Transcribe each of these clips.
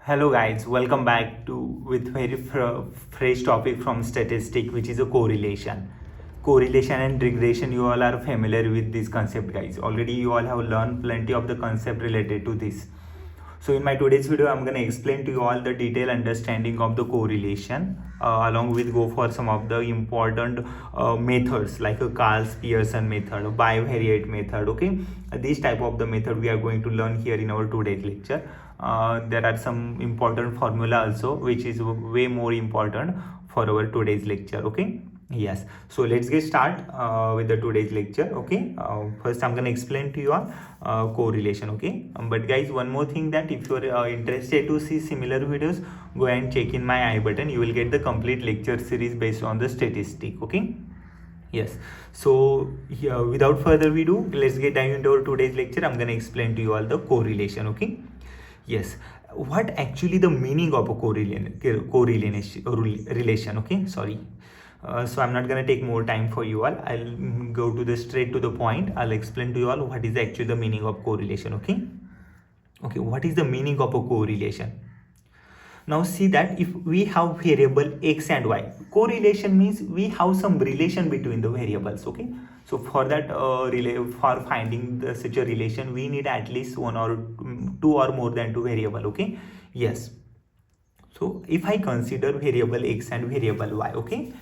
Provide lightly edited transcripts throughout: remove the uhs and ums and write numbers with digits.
Hello guys, welcome back to with very fresh topic from statistic, which is a correlation. Correlation and regression, you all are familiar with this concept guys. Already you all have learned plenty of the concept related to this. So in my today's video, I'm going to explain to you all the detailed understanding of the correlation, along with go for some of the important methods like a Carl-Pearson method, bivariate method. Okay, this type of the method we are going to learn here in our today's lecture. There are some important formula also, which is way more important for our today's lecture. Okay. Yes, so let's get start with the today's lecture. Okay, first I'm gonna explain to you on correlation. Okay, but guys, one more thing, that if you're interested to see similar videos, go and check in my I button. You will get the complete lecture series based on the statistic. Okay. Yes, so here without further ado, let's get dive into our today's lecture. I'm gonna explain to you all the correlation. Okay. Yes, what actually the meaning of a correlation. Okay, sorry. So I'm not gonna take more time for you all. I'll go to the straight to the point. I'll explain to you all what is actually the meaning of correlation. Okay. Okay, what is the meaning of a correlation? Now see that if we have variable x and y, correlation means we have some relation between the variables. Okay, so for that for finding such a relation, we need at least one or two or more than two variable. Okay. Yes, so if I consider variable x and variable y, okay,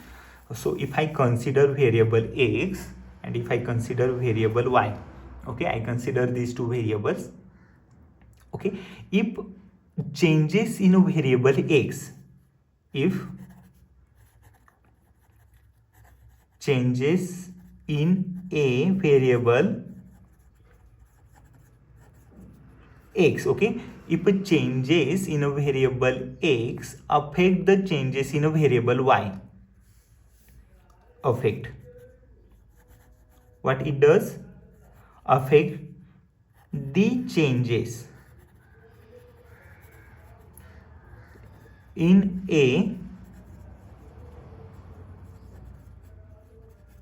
so if I consider variable x and if I consider variable y, okay, I consider these two variables. Okay, if changes in a variable x, if changes in a variable x, okay, if changes in a variable x affect the changes in a variable y, affect what it does, affect the changes in a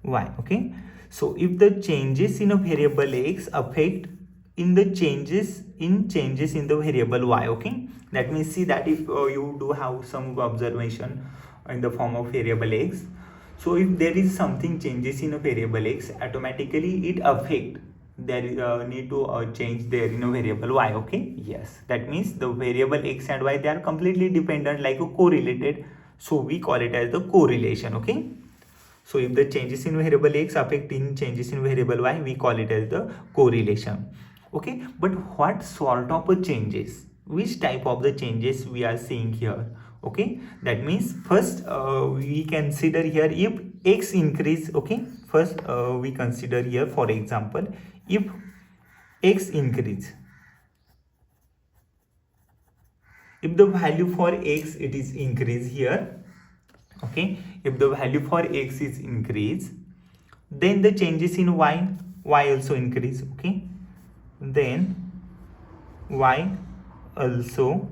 y. Okay, so if the changes in a variable x affect in the changes in the variable y, okay, that means see that if you do have some observation in the form of variable x, so if there is something changes in a variable x, automatically it affect there is need to change there in a variable y. Okay, yes, that means the variable x and y, they are completely dependent, like a correlated, so we call it as the correlation. Okay, so if the changes in variable x affect in changes in variable y, we call it as the correlation. Okay, but what sort of changes, which type of the changes we are seeing here? Okay, that means first we consider here if x increase. Okay, first we consider here, for example, if x increase, if the value for x it is increase here. Okay, if the value for x is increase, then the changes in y also increase. Okay, then y also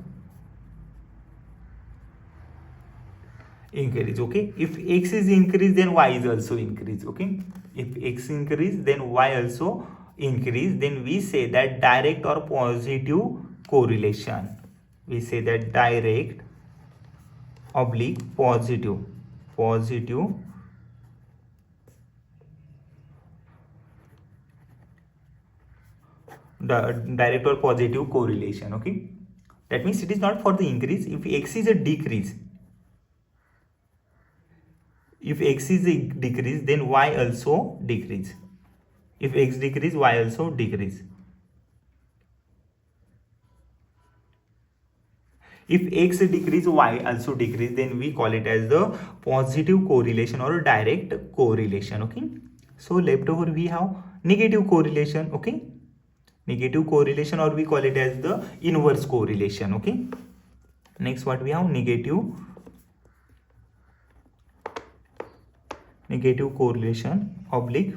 increase. Okay, if x is increased, then y is also increase. Okay, if x increase, then y also increase. Then we say that direct or positive correlation. We say that direct oblique positive direct or positive correlation. Okay, that means it is not for the increase. If x is a decrease, if x is a decrease, then y also decrease. If x decrease, y also decrease. If x decrease, y also decrease, then we call it as the positive correlation or direct correlation. Okay, so left over we have negative correlation. Okay, negative correlation, or we call it as the inverse correlation. Okay, next what we have, negative correlation oblique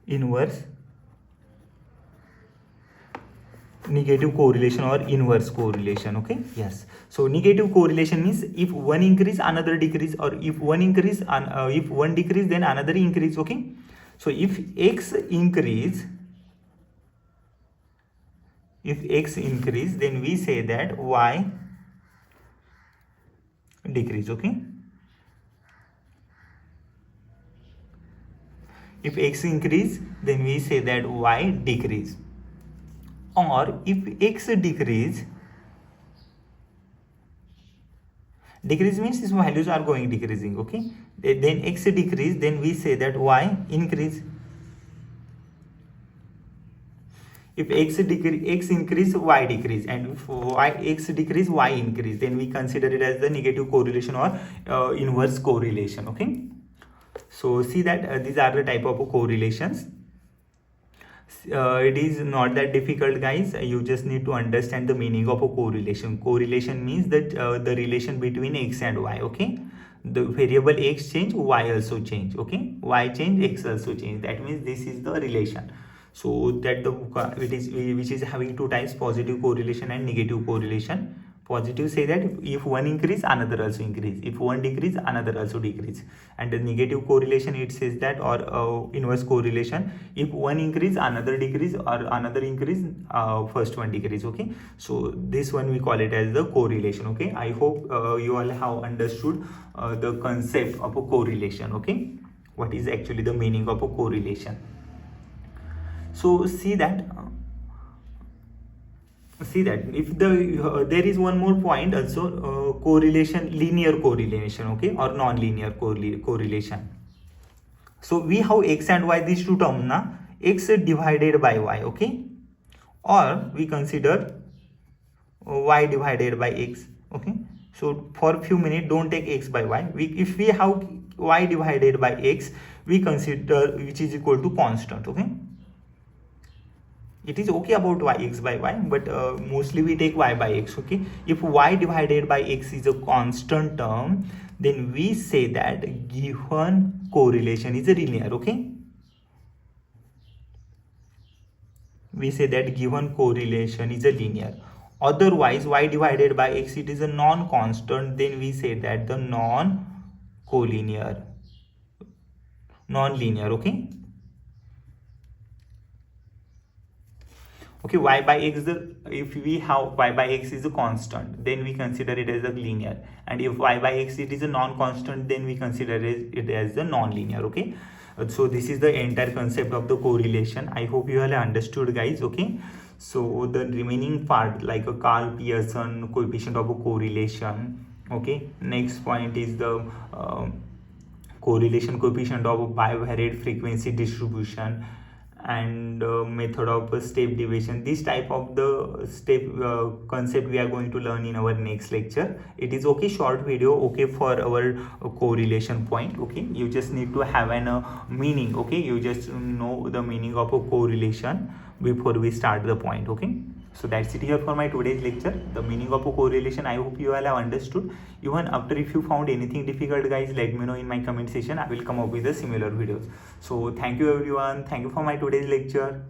inverse negative correlation or inverse correlation. Okay, yes, so negative correlation means if one increase, another decrease, or if one increase and if one decrease, then another increase. Okay, so if x increase, if x increase, then we say that y decrease. Okay, if x increase, then we say that y decrease. Or if x decrease means its values are going decreasing. Okay, then x decrease, then we say that y increase. If x increase, y decrease, and if x decrease, y increase, then we consider it as the negative correlation or inverse correlation. Okay, so see that these are the type of correlations. It is not that difficult, guys. You just need to understand the meaning of a correlation. Correlation means that the relation between x and y. Okay, the variable x change, y also change. Okay, y change, x also change. That means this is the relation. So that the which is having two types, positive correlation and negative correlation. Positive say that if one increase, another also increase. If one decrease, another also decrease. And the negative correlation, it says that, or inverse correlation, if one increase, another decrease, or another increase, first one decrease. Okay, so this one we call it as the correlation. Okay, I hope you all have understood the concept of a correlation. Okay, what is actually the meaning of a correlation. So see that if there is one more point also, correlation, linear correlation. Okay, or non-linear correlation. So we have x and y, these two terms na, x divided by y. Okay, or we consider y divided by x. Okay, so for a few minutes don't take x by y. If we have y divided by x, we consider which is equal to constant. Okay, it is okay about x by y, but mostly we take y by x. Okay, if y divided by x is a constant term, then we say that given correlation is a linear. Okay, we say that given correlation is a linear. Otherwise, y divided by x, it is a non-constant, then we say that the non-linear. Okay, okay, y by x, if we have y by x is a constant, then we consider it as a linear, and if y by x it is a non-constant, then we consider it as a non-linear. Okay, so this is the entire concept of the correlation. I hope you all understood, guys. Okay, so the remaining part, like a Carl Pearson coefficient of a correlation. Okay, next point is the correlation coefficient of a bivariate frequency distribution, and method of step deviation. This type of the step concept we are going to learn in our next lecture. It is okay, short video, okay, for our correlation point. Okay, you just need to have an meaning. Okay, you just know the meaning of a correlation before we start the point. Okay, so that's it here for my today's lecture, the meaning of a correlation. I hope you all have understood. Even after, if you found anything difficult, guys, let me know in my comment section. I will come up with a similar videos. So thank you everyone, thank you for my today's lecture.